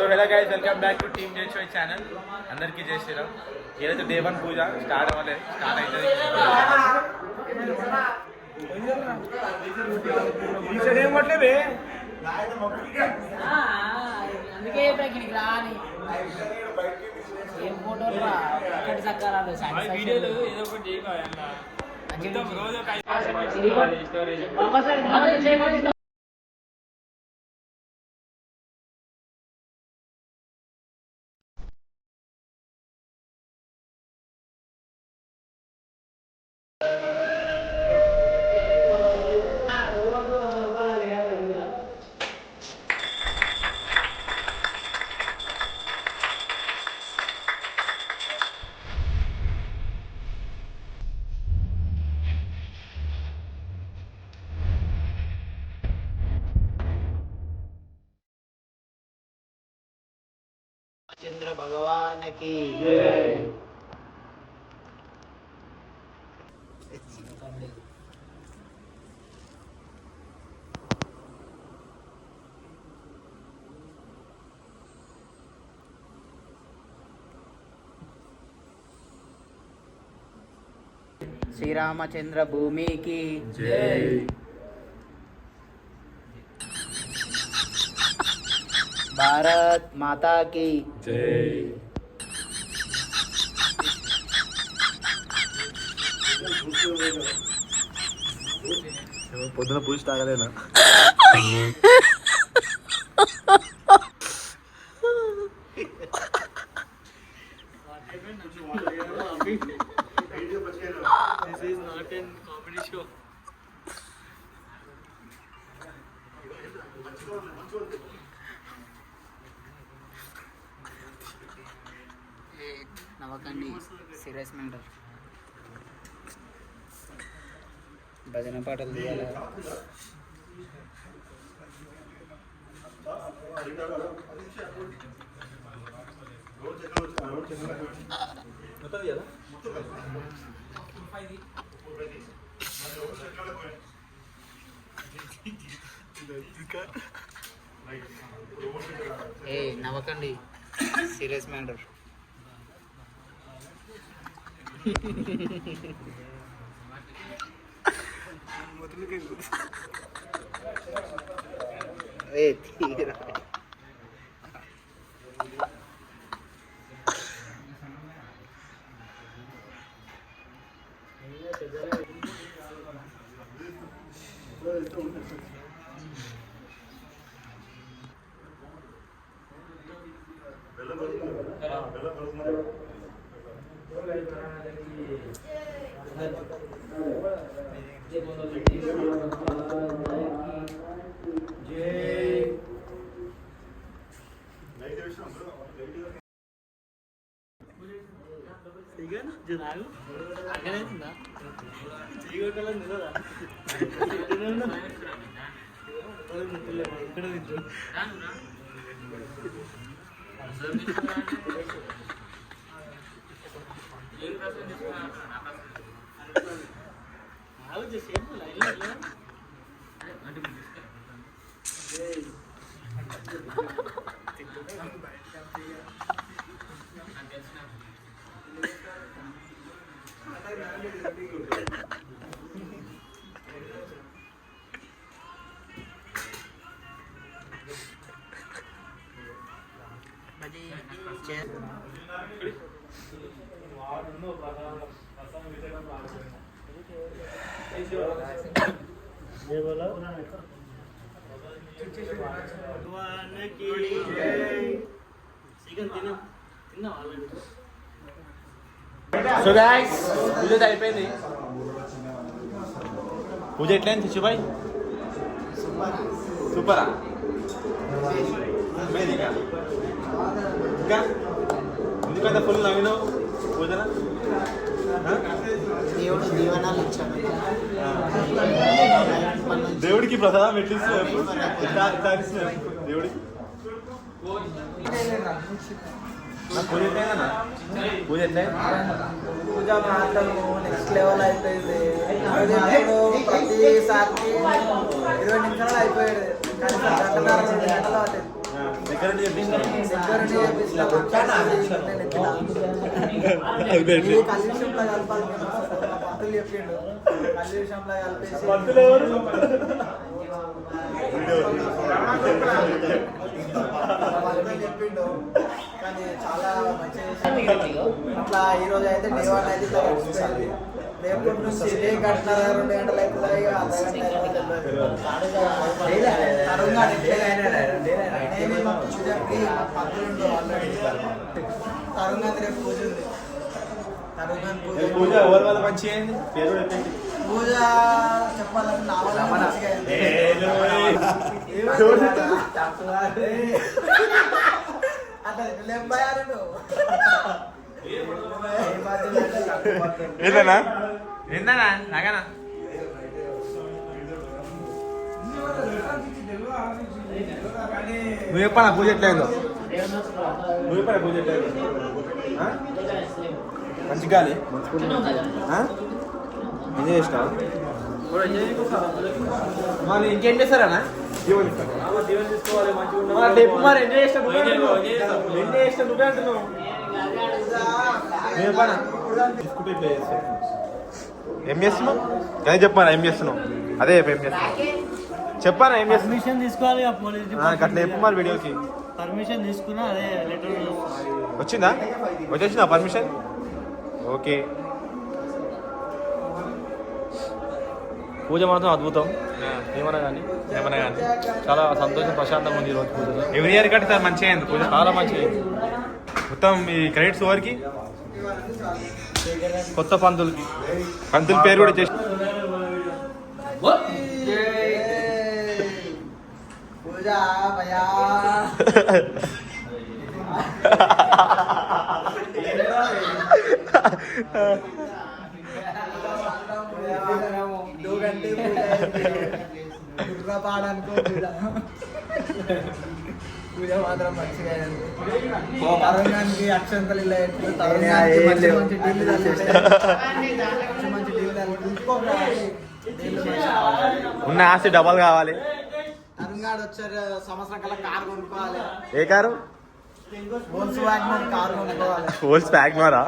So hello guys, welcome back to team జై show channel. అందరికీ జై శ్రీరామ్. ఈరోజు డే 1 పూజ స్టార్ట్ అవ్వలేదు, స్టార్ట్ అవుతుంది. అందుకే రాని ఏం ఫోటోలు ఒకటి చక్కరాలు వీడియోలు ఏదో ఒకటి చేయాలి. चंद्र भगवान की श्री रामचंद्र भूमि की जय। भारत माता की जय। పొద్దున పూజ తాగలేనా? This is not a comedy show. నవకండి సీరియస్ మెంటర్ భజన పాటలు తీయాలి. ఏ నవకండి సీరియస్ మెంటర్ తీరా సో గైస్, పూజ అయిపోయింది. పూజ ఎట్లయింది శిశుభాయ్? సూపరా? ఇంకా ఎందుకంత ఫుల్ నవ్వినావు పూజన? దేవుడికి ప్రసాదం ఎట్లిస్తున్నావు? దేవుడికి పూజ ఎట్లయిందన్నా? పూజ ఎట్లయింది? పూజ మాత్రం నెక్స్ట్ లెవెల్ అయిపోయింది. ప్రతిసారి 20 నిమిషాలు అయిపోయాడు, కానీ 2 గంటలు అవుతుంది. దగ్గర చెప్పింది దగ్గరుండి చేపించిన నేను ఎత్తినా. ఇది కల్లు విషయంలో కలపాలి పంతులు చెప్పిండు కల్లు విషయంలో కలిపేసి పంతులు చెప్పిండు కానీ చాలా మంచిగా అట్లా ఈరోజు అయితే డే 1 అయితే ఇట్లా గడిచిపోయింది. రేపటి నుంచి డే గంటన్నర 2 గంటలు అవుతుంది ఇక పూజకి పంతులు ఆల్రెడీ తరుణ్ రేపు పూజ ఉంది. తరుణ్ పూజ ఎవరి వల్ల మంచి అయింది పేరు పెట్టండి. పూజ చెప్పాలంటే నా వల్ల మంచిగా అయింది. అట్లా లెంబయారు ఏంటన్నా ఏందన్నా నాగనా నువ్వు చెప్పనా పూజ ఎట్లయిందో నువ్వు చెప్పనా పూజ ఎట్లయిందో మంచిగా ఎంజాయ్ చేసినా మరి ఇంకేం చేస్తారన్నా రేపు మరి ఎంజాయ్ చేస్తా ఎంజాయ్ చేస్తా నువ్వే అంటున్నావు ఏం చేస్తున్నావు కానీ చెప్పాను ఏం చేస్తున్నావు అదే ఏం చేస్తున్నావు చెప్పాను ఏం చేస్తున్నావు పర్మిషన్ తీసుకోవాలి పోలీస్ అట్లా చెప్పు మరి వీడియోకి పర్మిషన్ తీసుకున్నా అదే లెటర్ వచ్చిందా వచ్చేసిందా పర్మిషన్ ఓకే పూజ మాత్రం అద్భుతం ఏమన్నా కానీ చాలా సంతోషం ప్రశాంతంగా ఉంది ఈరోజు పూజలో ఎవ్రీ ఇయర్ కంటే సార్ మంచిగా అయింది పూజ చాలా మంచిగా మొత్తం ఈ క్రెడిట్స్ ఓవర్కి కొత్త పంతులకి పంతుల పేరు కూడా చేసి పూజ భయా दो घंटे पूजा పాడనుకో పూజ మాత్రం మంచిగా తరుణానికి అక్షంతలు ఇలా ఎట్లు తరుణానికి మంచి మంచి ఉన్న ఆస్తి డబల్ కావాలి తరుణాడు వచ్చారు సంవత్సరం కల్లా కారు కొనుక్కోవాలి ఏ కారు వోల్స్ వ్యాగన్ కారు కొనుక్కోవాలి వోల్స్ వ్యాగనరా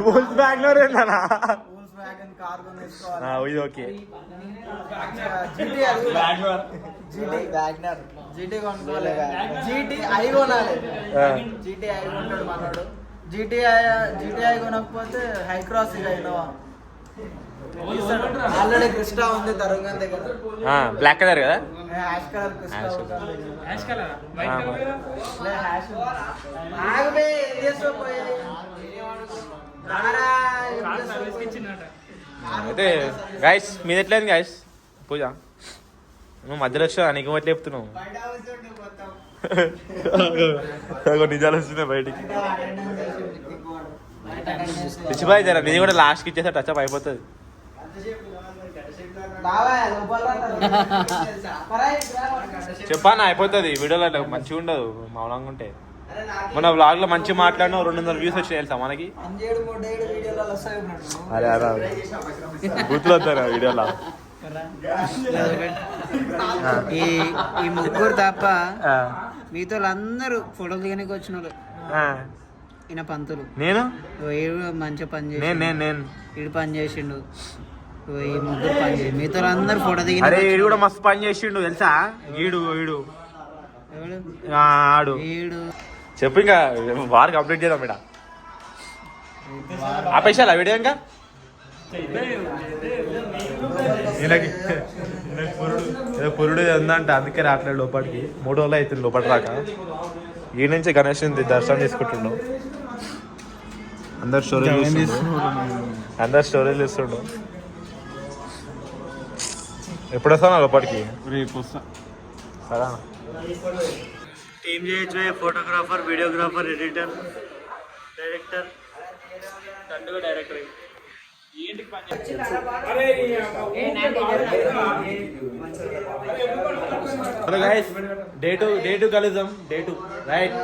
వోల్స్ వ్యాగనర్ ఏందన్నా వోల్స్ వ్యాగన్ కారు కొనుక్కోవాలి ఇది ఓకే జీటీ కొనుక్కోవాలి జీటీ ఐ కొనాలి జీటీ ఐ కొంటాడు మనోడు జీటీఐ కొనకపోతే హై క్రాస్ ఇక ఇన్నోవా ఆల్రెడీ క్రిస్టా ఉంది తరుణ్ దగ్గర బ్లాక్ కలర్ కదా ash colour Crysta ash colour ఆగబే ఏం చేస్తావు పోయి సర్వీస్కి ఇచ్చిందట అయితే గైస్ మీది ఎట్లేదు గైస్ పూజ నువ్వు మధ్యలో వచ్చా నీకు ఎట్లా చెప్తున్నావు నిజాలు వస్తున్నాయి బయటికి పిచ్చిపోయి జర నీది కూడా లాస్ట్కి ఇచ్చేసా టచ్అప్ అయిపోతుంది చెప్పాను అయిపోతుంది వీడియోలో మంచిగా ఉండదు మౌనంగా ఉంటే మన వ్లాగ్ లో మంచిగా మాట్లాడినా 200 వ్యూస్ వచ్చి తెలుసా మనకి అరే అరే గుర్తులు వద్దారా వీడియోలో ఈ ముగ్గురు తప్ప మిగతా అందరూ ఫోటోలు దిగడానికి వచ్చిన వాళ్ళు ఈయన పంతులు నేను వీడు మంచిగా పని చేసి నేను వీడు పని చేసిండు ఈ ముగ్గురు పని చేసి మిగతా అందరు ఫోటో దిగి అరే వీడు కూడా మస్తు పని చేసిండు తెలుసా వీడు వీడు ఆడు వీడు చెప్పు ఇంకా వారు కంప్లీట్ చేద్దాం ఇక్కడ ఆపేసాలా వీడియో ఇంకా పురుడు ఉందంట అందుకే రావట్లేదు లోపలికి 3 రోజులు అవుతుంది లోపల రాక ఈ నుంచి గణేష్ దర్శనం తీసుకుంటుండు అందరు స్టోరీలు ఇస్తుండు ఎప్పుడు వస్తాను లోపలికి రేపు వస్తా సరే టీమ్ చేయొచ్చు ఫోటోగ్రాఫర్ వీడియోగ్రాఫర్ ఎడిటర్ డైరెక్టర్ తండ్రిగా డైరెక్టర్ ఏంటికి పని హలో గైస్ డే 2 కలుద్దాం డే 2 రైట్